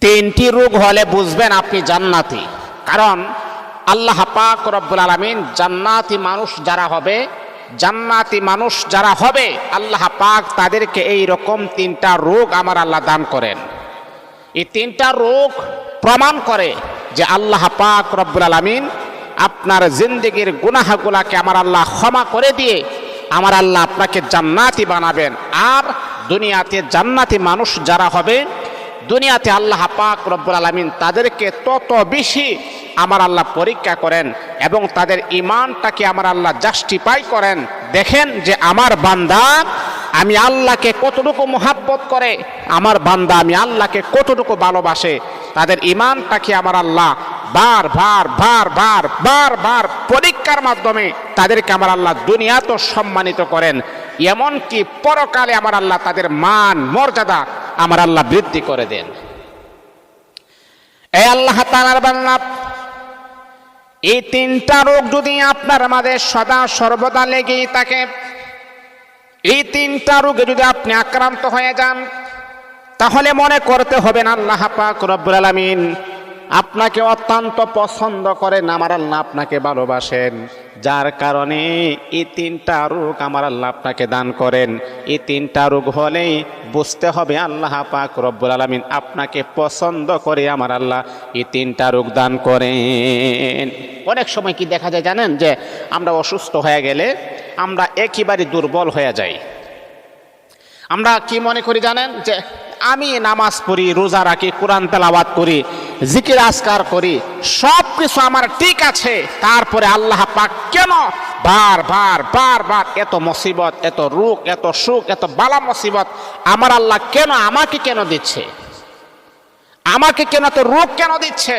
তিনটি রোগ হলে বুঝবেন আপনি জান্নাতি। কারণ আল্লাহ পাক রব্বুল আলামিন জান্নাতি মানুষ যারা হবে আল্লাহ পাক তাদেরকে এই রকম তিনটা রোগ আমার আল্লাহ দান করেন। এই তিনটা রোগ প্রমাণ করে যে আল্লাহ পাক রব্বুল আলামিন আপনার জিন্দেগির গুনাহগুলাকে আমার আল্লাহ ক্ষমা করে দিয়ে আমার আল্লাহ আপনাকে জান্নাতি বানাবেন। আর দুনিয়াতে জান্নাতি মানুষ যারা হবে, দুনিয়াতে আল্লাহ পাক রব্বুল আলামিন তাদেরকে তত বেশি আমার আল্লাহ পরীক্ষা করেন এবং তাদের ঈমানটাকে আমার আল্লাহ জাস্টিফাই করেন। দেখেন যে আমার বান্দা আমি আল্লাহকে কতটুকু মহাব্বত করে, আমার বান্দা আমি আল্লাহকে কতটুকু ভালোবাসে। তাদের ঈমানটাকে আমার আল্লাহ বার পরীক্ষার মাধ্যমে তাদেরকে আমার আল্লাহ দুনিয়াতেও সম্মানিত করেন, এমনকি পরকালে আমার আল্লাহ তাদের মান মর্যাদা আমার আল্লাহ বৃদ্ধি করে দেন। এই আল্লাহ তাআলার বান্দা, এই তিনটা রোগ যদি আপনার মাঝে সদা সর্বদা লেগেই থাকে, এই তিনটা রোগে যদি আপনি আক্রান্ত হয়ে যান, তাহলে মনে করতে হবে না আল্লাহ পাক রব্বুল আলামিন আপনাকে অত্যন্ত পছন্দ করেন, আমার আল্লাহ আপনাকে ভালোবাসেন, যার কারণে এই তিনটা রোগ আমার আল্লাহ আপনাকে দান করেন। এই তিনটা রোগ হলেই বুঝতে হবে আল্লাহ পাক রব্বুল আলামিন আপনাকে পছন্দ করে আমার আল্লাহ এই তিনটা রোগ দান করেন। অনেক সময় কি দেখা যায় জানেন, যে আমরা অসুস্থ হয়ে গেলে আমরা একেবারে দুর্বল হয়ে যাই। আমরা কি মনে করি জানেন, যে আমি নামাজ পড়ি, রোজা রাখি, কোরআন তেলাওয়াত করি, জিকির আজকার করি, সব কিছু আমার ঠিক আছে, তারপরে আল্লাহ পাক কেন বার এত মুসিবত, এত রোগ, এত সুখ, এত বালা মুসিবত আমার আল্লাহ কেন আমাকে কেন দিচ্ছে, আমাকে কেন এত রোগ কেন দিচ্ছে?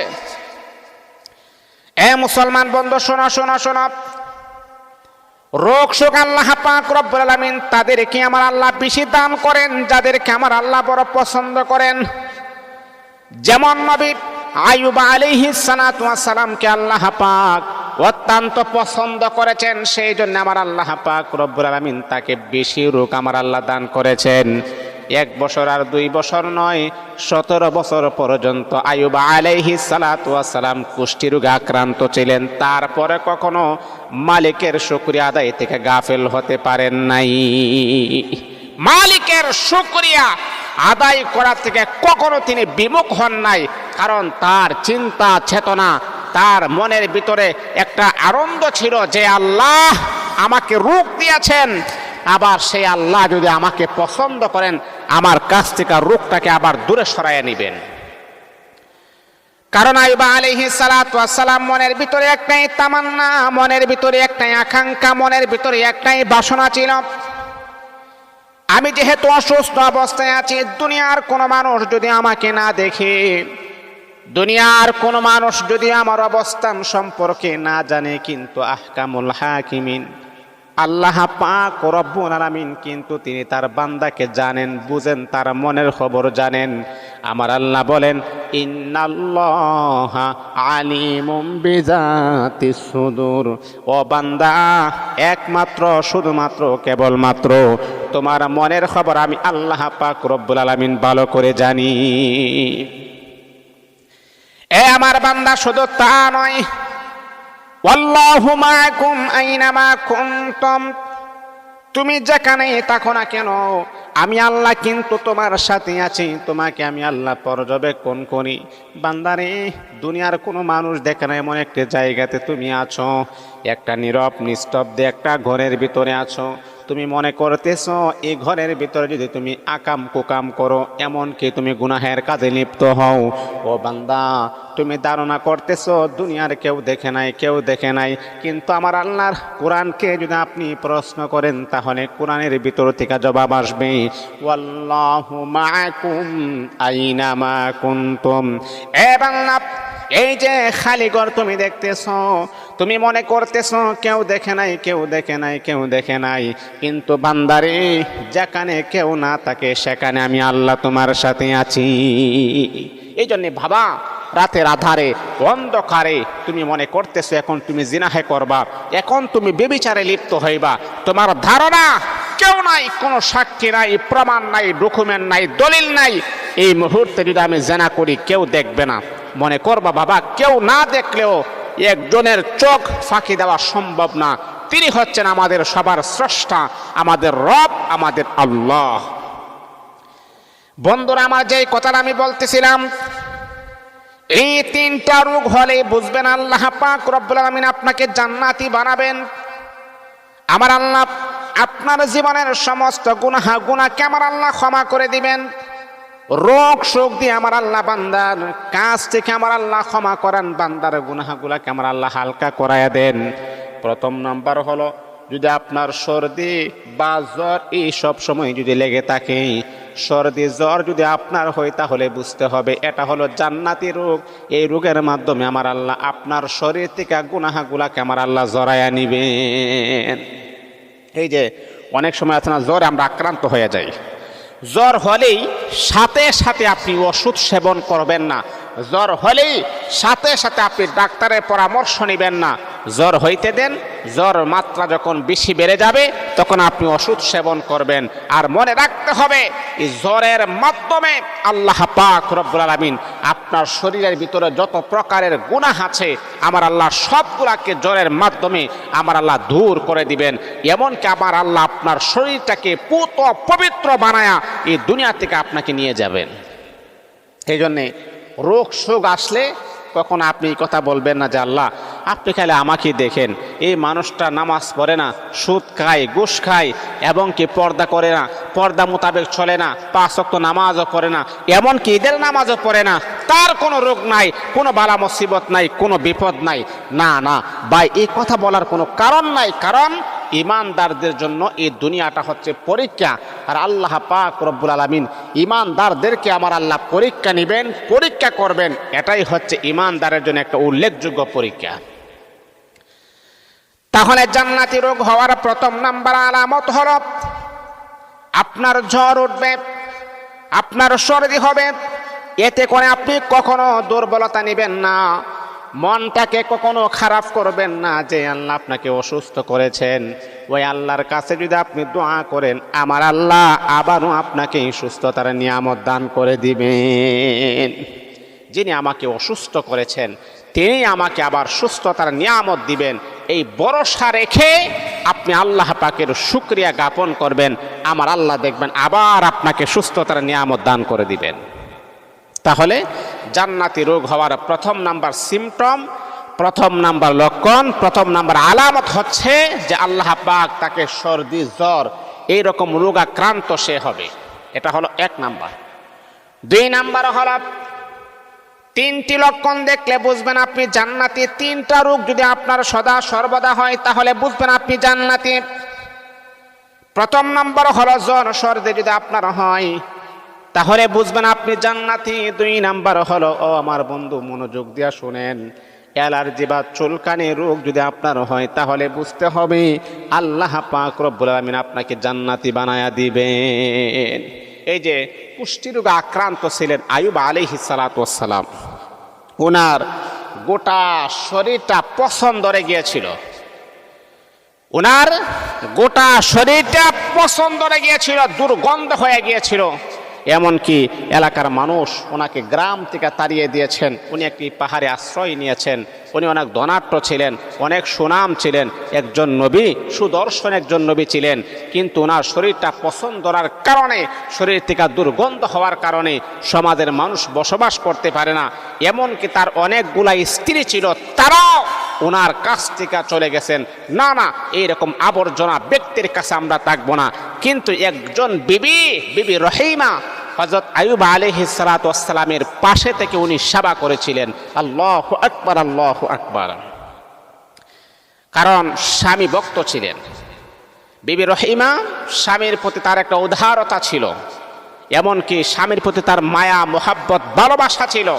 এ মুসলমান বন্ধু, শোনো, রোগ শোক আল্লাহ পাক রব্বুল আলামিন তাদেরকে আমার আল্লাহ বেশি দান করেন যাদেরকে আমার আল্লাহ বড় পছন্দ করেন। যেমন নবী আইয়ুব আলাইহিস সালাতু ওয়াস সালামকে আল্লাহ পাক অত্যন্ত পছন্দ করেছেন, সেই জন্য আমার আল্লাহ পাক রব্বুল আলামিন তাকে বেশি রোগ আমার আল্লাহ দান করেছেন। 1 বছর আর 2 বছর নয়, 17 বছর পর্যন্ত আইয়ুব আলাইহিস সালাতু ওয়াস সালাম কুষ্ঠি রোগে আক্রান্ত ছিলেন। তারপরে কখনো মালিকের শুকরিয়া আদায় থেকে গাফেল হতে পারেন নাই। মালিকের শুকরিয়া আদায় করা থেকে কখনো তিনি বিমুখ হন নাই, কারণ তার চিন্তা চেতনা, তার মনের ভিতরে একটা আনন্দ ছিল যে আল্লাহ আমাকে রোগ দিয়েছেন, আবার সেই আল্লাহ যদি আমাকে পছন্দ করেন আমার কাছ থেকে রোগটাকে আবার দূরে সরাইয়া নেবেন। কারণ আইয়ুব আলাইহিস সালাতু ওয়াস সালাম মনের ভিতরে একটাই তামান্না, মনের ভিতরে একটাই আকাঙ্ক্ষা, মনের ভিতরে একটাই বাসনা ছিল, আমি যেহেতু অসুস্থ অবস্থায় আছি, দুনিয়ার কোনো মানুষ যদি আমাকে না দেখে, দুনিয়ার কোনো মানুষ যদি আমার অবস্থান সম্পর্কে না জানে, কিন্তু আহকামুল হাকিমিন আল্লাহ পাক রব্বুল আলামিন কিন্তু তিনি তার বান্দাকে জানেন, বুঝেন, তার মনের খবর জানেন। আমার আল্লাহ বলেন, ইন্নাল্লাহা আলিমুম বিজাতিস সুদূর, ও বান্দা একমাত্র শুধুমাত্র কেবলমাত্র তোমার মনের খবর আমি আল্লাহ পাক রব্বুল আলামিন ভালো করে জানি। এ আমার বান্দা, শুধু তা নয়, ওয়াল্লাহু মাআকুম আইনামা কুনতুম, তুমি যেখানে থাকো না কেন আমি আল্লাহ কিন্তু তোমার সাথে আছি, তোমাকে আমি আল্লাহ পর্যবেক্ষণ করি। বান্দারে, দুনিয়ার কোনো মানুষ দেখে না এমন একটা জায়গাতে তুমি আছো, একটা নীরব নিস্তব্ধে একটা ঘরের ভিতরে আছো, তুমি মনে করতেছো এই ঘরের ভিতরে যদি তুমি আকাম কুকাম করো, এমনকি তুমি গুনাহের কাজে লিপ্ত হও, ও বান্দা তুমি ধারণা করতেছো দুনিয়ার কেউ দেখে নাই, কিন্তু আমার আল্লাহর কোরআনকে যদি আপনি প্রশ্ন করেন তাহলে কোরআনের ভিতর থেকে জবাব আসবে, ওয়াল্লাহু মাআকুম আইনামা কুনতুম। এ বান্দা, এই যে খালি ঘর তুমি দেখতেছো, তুমি মনে করতেছো কেউ দেখে নাই, কিন্তু বান্দারে যেখানে কেউ না থাকে সেখানে আমি আল্লাহ তোমার সাথে আছি। এই জন্যে বাবা, রাতের আধারে অন্ধকারে তুমি মনে করতেছো এখন তুমি জিনাহে করবা, এখন তুমি ব্যভিচারে লিপ্ত হইবা, তোমার ধারণা কেউ নাই, কোনো সাক্ষী নাই, প্রমাণ নাই, ডকুমেন্ট নাই, দলিল নাই, এই মুহূর্তে যদি আমি জেনা করি কেউ দেখবে না, মনে করবা বাবা কেউ না দেখলেও একজনের চোখ ফাঁকি দেওয়া সম্ভব না। তিনি হচ্ছেন আমাদের সবার স্রষ্টা, আমাদের রব, আমাদের আল্লাহ। বন্ধুরা আমার, যে কথাটা আমি বলতেছিলাম, এই তিনটা রোগ হলে বুঝবেন আল্লাহ পাক রব্বুল আলামিন আপনাকে জান্নাতি বানাবেন। আমার আল্লাহ আপনার জীবনের সমস্ত গুনাহকে আমার আল্লাহ ক্ষমা করে দিবেন। রোগ শোক দিয়ে আমার আল্লাহ বান্দার কাছ থেকে আমার আল্লাহ ক্ষমা করেন, বান্দার গুনাহগুলাকে আমার আল্লাহ হালকা করায়া দেন। প্রথম নাম্বার হলো, যদি আপনার সর্দি বা জ্বর এই সব সময় যদি লেগে থাকে, সর্দি জ্বর যদি আপনার হয়, তাহলে বুঝতে হবে এটা হলো জান্নাতি রোগ। এই রোগের মাধ্যমে আমার আল্লাহ আপনার শরীর থেকে গুনাহগুলাকে আমার আল্লাহ জড়াইয়া নিবেন। এই যে অনেক সময় আছে না, জ্বরে আমরা আক্রান্ত হয়ে যাই, জ্বর হলেই সাথে সাথে আপনি ওষুধ সেবন করবেন না, জ্বর হলেই সাথে সাথে আপনি ডাক্তারের পরামর্শ নেবেন না, জ্বর হইতে দেন, জ্বর মাত্রা যখন বেশি বেড়ে যাবে তখন আপনি ওষুধ সেবন করবেন। আর মনে রাখতে হবে, এই জ্বরের মাধ্যমে আল্লাহ পাক রব্বুল আলামিন আপনার শরীরের ভিতরে যত প্রকারের গুনাহ আছে আমার আল্লাহ সবগুলাকে জ্বরের মাধ্যমে আমার আল্লাহ দূর করে দিবেন। এমনকি আমার আল্লাহ আপনার শরীরটাকে পুত পবিত্র বানায়া এই দুনিয়া থেকে আপনাকে নিয়ে যাবেন। এই জন্যে রোগ শোক আসলে কখন আপনি এই কথা বলবেন না যে আল্লাহ আপনি খালি আমাকে দেখেন, এই মানুষটা নামাজ পড়ে না, সুদ খায়, ঘুষ খায়, এবং কি পর্দা করে না, পর্দা মোতাবেক চলে না, 5 ওয়াক্ত নামাজও পড়ে না, এমনকি ঈদের নামাজও পড়ে না, তার কোনো রোগ নাই, কোনো বালা মুসিবত নাই, কোনো বিপদ নাই। না না ভাই, এই কথা বলার কোনো কারণ নাই, কারণ ইমানদারদের জন্য এই দুনিয়াটা হচ্ছে পরীক্ষা। আর আল্লাহ পাক রব্বুল আলামিন ইমানদারদেরকে আমার আল্লাহ পরীক্ষা নেবেন, পরীক্ষা করবেন, এটাই হচ্ছে ইমানদারের জন্য একটা উল্লেখযোগ্য পরীক্ষা। তাহলে জান্নাতি রোগ হওয়ার প্রথম নাম্বার আলামত হলো আপনার জ্বর উঠবে, আপনার সর্দি হবে। এতে করে আপনি কখনো দুর্বলতা নেবেন না, মনটাকে কখনো খারাপ করবেন না যে আল্লাহ আপনাকে অসুস্থ করেছেন। ওই আল্লাহর কাছে যদি আপনি দোয়া করেন, আমার আল্লাহ আবারও আপনাকে সুস্থতার নিয়ামত দান করে দিবেন। যিনি আমাকে অসুস্থ করেছেন তিনি আমাকে আবার সুস্থতার নিয়ামত দিবেন, এই ভরসা রেখে আপনি আল্লাহ পাকের শুকরিয়া জ্ঞাপন করবেন, আমার আল্লাহ দেখবেন আবার আপনাকে সুস্থতার নিয়ামত দান করে দিবেন। তাহলে জান্নাতি রোগ হওয়ার প্রথম নাম্বার সিমটম, প্রথম নাম্বার লক্ষণ, প্রথম নাম্বার আলামত হচ্ছে যে আল্লাহ পাক তাকে সর্দি জ্বর এইরকম রোগাক্রান্ত সে হবে। এটা হলো 1 নাম্বার। 2 নাম্বার হলো 3টি লক্ষণ দেখলে বুঝবেন আপনি জান্নাতি। 3টা রোগ যদি আপনার সদা সর্বদা হয় তাহলে বুঝবেন আপনি জান্নাতি। প্রথম নাম্বার হলো জ্বর সর্দি যদি আপনার হয় তাহলে বুঝবেন আপনি জান্নাতি। 2 নাম্বার হলো, ও আমার বন্ধু মনোযোগ দিয়া শুনেন, অ্যালার্জি বা চুলকানি রোগ যদি আপনার হয় তাহলে বুঝতে হবে আল্লাহ পাক রব্বুল আলামিন আপনাকে জান্নাতি বানায়া দিবেন। এই যে কুষ্ঠি রোগে আক্রান্ত ছিলেন আইয়ুব আলাইহিস সালাতু ওয়াস সালাম, ওনার গোটা শরীরটা পছন্দ ধরে গিয়েছিল, ওনার গোটা শরীরটা পছন্দ ধরে গিয়েছিল, দুর্গন্ধ হয়ে গিয়েছিল। এমনকি এলাকার মানুষ ওনাকে গ্রাম থেকে তাড়িয়ে দিয়েছেন। উনি একটি পাহাড়ে আশ্রয় নিয়েছেন। উনি অনেক ধনাঢ্য ছিলেন, অনেক সুনাম ছিলেন, একজন নবী, সুদর্শন একজন নবী ছিলেন। কিন্তু ওনার শরীরটা পছন্দ করার কারণে, শরীর থেকে দুর্গন্ধ হওয়ার কারণে সমাজের মানুষ বসবাস করতে পারে না। এমনকি তার অনেকগুলা স্ত্রী ছিল, তারাও ওনার কাছ থেকে চলে গেছেন। না না, এইরকম আবর্জনা ব্যক্তির কাছে আমরা থাকবো না। কিন্তু একজন বিবি রহিমা হযরত আইয়ুব আলাইহিস সালাতু ওয়াস সালামের পাশে থেকে উনি সেবা করেছিলেন। আল্লাহু আকবার, আল্লাহু আকবার। কারণ স্বামী ভক্ত ছিলেন। বিবি রহিমা স্বামীর প্রতি তার একটা উদারতা ছিল, এমনকি স্বামীর প্রতি তার মায়া মোহাব্বত ভালোবাসা ছিল।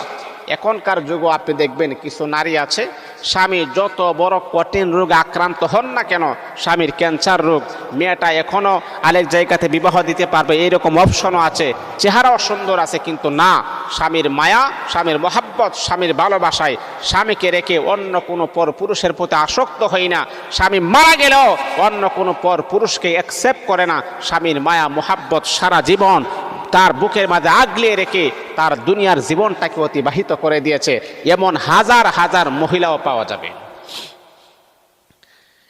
এখনকার যুগে আপনি দেখবেন কিছু নারী আছে, স্বামী যত বড় কঠিন রোগে আক্রান্ত হন না কেন, স্বামীর ক্যান্সার রোগ, মেয়েটা এখনো আরেক জায়গাতে বিবাহ দিতে পারবে এইরকম অপশনও আছে, চেহারাও সুন্দর আছে, কিন্তু না, স্বামীর মায়া, স্বামীর মহাব্বত, স্বামীর ভালোবাসায় স্বামীকে রেখে অন্য কোনো পর পুরুষের প্রতি আসক্ত হয় না। স্বামী মারা গেলেও অন্য কোনো পর পুরুষকে অ্যাকসেপ্ট করে না। স্বামীর মায়া মহাব্বত সারা জীবন তার বুকের মাঝে আগলিয়ে রেখে তার দুনিয়ার জীবনটাকে অতিবাহিত করে দিয়েছে। এমন হাজার হাজার মহিলাও পাওয়া যাবে।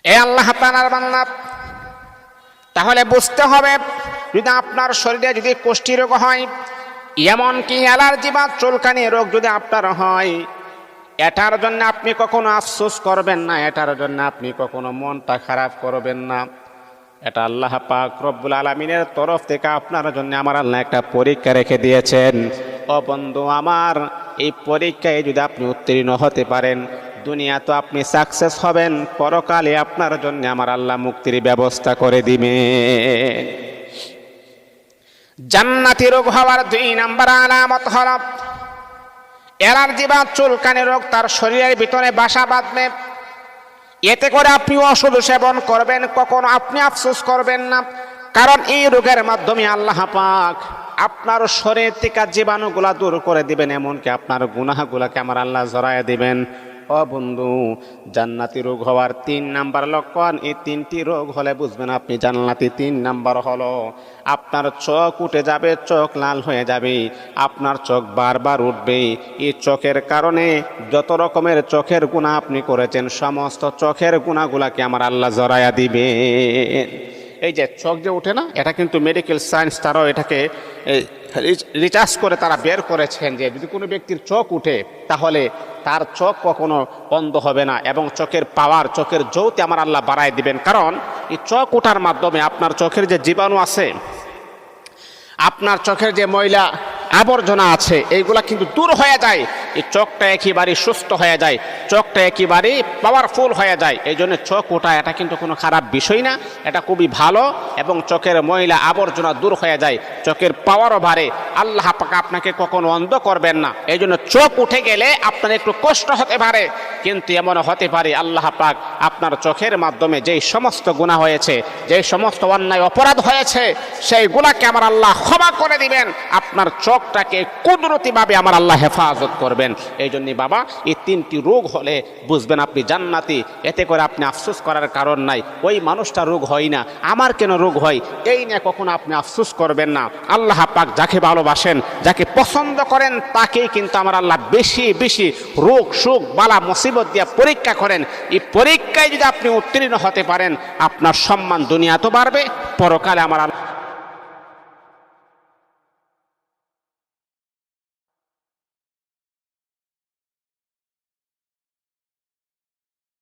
এ আল্লাহ তাআলার বান্দা, তাহলে বুঝতে হবে, যদি আপনার শরীরে যদি কুষ্ঠি রোগ হয়, এমনকি অ্যালার্জি বা চুলকানি রোগ যদি আপনার হয়, এটার জন্য আপনি কখনো আফসোস করবেন না, এটার জন্য আপনি কখনো মনটা খারাপ করবেন না। এটা আল্লাহ পাক রব্বুল আলামিনের তরফ থেকে আপনার জন্য আমার আল্লাহ একটা পরীক্ষা রেখে দিয়েছেন। ও বন্ধু আমার, এই পরীক্ষায় যদি আপনি উত্তীর্ণ হতে পারেন, দুনিয়া তো আপনি সাকসেস হবেন, পরকালে আপনার জন্য আমার আল্লাহ মুক্তির ব্যবস্থা করে দিবেন। জান্নাতি রোগ হওয়ার 2 নাম্বার আলামত হলো অ্যালার্জি বা চুলকানি রোগ তার শরীরের ভিতরে বাসা বাঁধবে। এতে করে আপনি ওষুধ সেবন করবেন, কখনো আপনি আফসোস করবেন না, কারণ এই রোগের মাধ্যমে আল্লাহ পাক আপনার শরীর থেকে জীবাণুগুলা দূর করে দিবেন, এমনকি আপনার গুনাহগুলাকে আমার আল্লাহ জড়ায় দিবেন। ও বন্ধু, জান্নাতি রোগ হওয়ার 3 নাম্বার লক্ষণ, এই 3টি রোগ হলে বুঝবেন আপনি জান্নাতি। 3 নাম্বার হলো আপনার চোখ উঠে যাবে, চোখ লাল হয়ে যাবে, আপনার চোখ বারবার উঠবে। এই চোখের কারণে যত রকমের চোখের গুনাহ আপনি করেছেন, সমস্ত চোখের গুনাহগুলাকে আমার আল্লাহ জড়ায়া দিবে। এই যে চোখ যে উঠে না, এটা কিন্তু মেডিকেল সায়েন্স তারাও এটাকে রিসার্চ করে তারা বের করেছেন যে যদি কোনো ব্যক্তির চোখ উঠে তাহলে তার চোখ কখনো বন্ধ হবে না, এবং চোখের পাওয়ার, চোখের জ্যোতি আমার আল্লাহ বাড়ায় দিবেন। কারণ এই চোখ ওঠার মাধ্যমে আপনার চোখের যে জীবাণু আছে, আপনার চোখের যে ময়লা আবর্জনা আছে, এইগুলা কিন্তু দূর হয়ে যায়। এই চোখটা একেবারে সুস্থ হয়ে যায়, চোখটা একেবারে পাওয়ারফুল হয়ে যায়। এই জন্য চোখ ওঠা এটা কিন্তু কোনো খারাপ বিষয় না, এটা খুবই ভালো, এবং চোখের ময়লা আবর্জনা দূর হয়ে যায়, চোখের পাওয়ারও বাড়ে। আল্লাহ পাক আপনাকে কখনো অন্ধ করবেন না। এই জন্য চোখ উঠে গেলে আপনার একটু কষ্ট হতে পারে, কিন্তু এমনও হতে পারে আল্লাহ পাক আপনার চোখের মাধ্যমে যেই সমস্ত গুনাহ হয়েছে, যেই সমস্ত অন্যায় অপরাধ হয়েছে, সেই গুনাহকে আমার আল্লাহ ক্ষমা করে দিবেন, আপনার চোখটাকে কুদরতিভাবে আমার আল্লাহ হেফাজত করবেন। এই জন্য বাবা, এই 3টি রোগ হলে বুঝবেন আপনি জান্নাতি। এতে করে আপনি আফসোস করার কারণ নাই, ওই মানুষটা রোগ হয় না, আমার কেন রোগ হয়, এই নিয়ে কখনো আপনি আফসোস করবেন না। আল্লাহ পাক যাকে ভালোবাসেন, যাকে পছন্দ করেন, তাকেই কিন্তু আমার আল্লাহ বেশি বেশি রোগ, সুখ, বালা, মুসিবত দিয়ে পরীক্ষা করেন। এই পরীক্ষায় যদি আপনি উত্তীর্ণ হতে পারেন, আপনার সম্মান দুনিয়া তো বাড়বে, পরকালে আমার আল্লাহ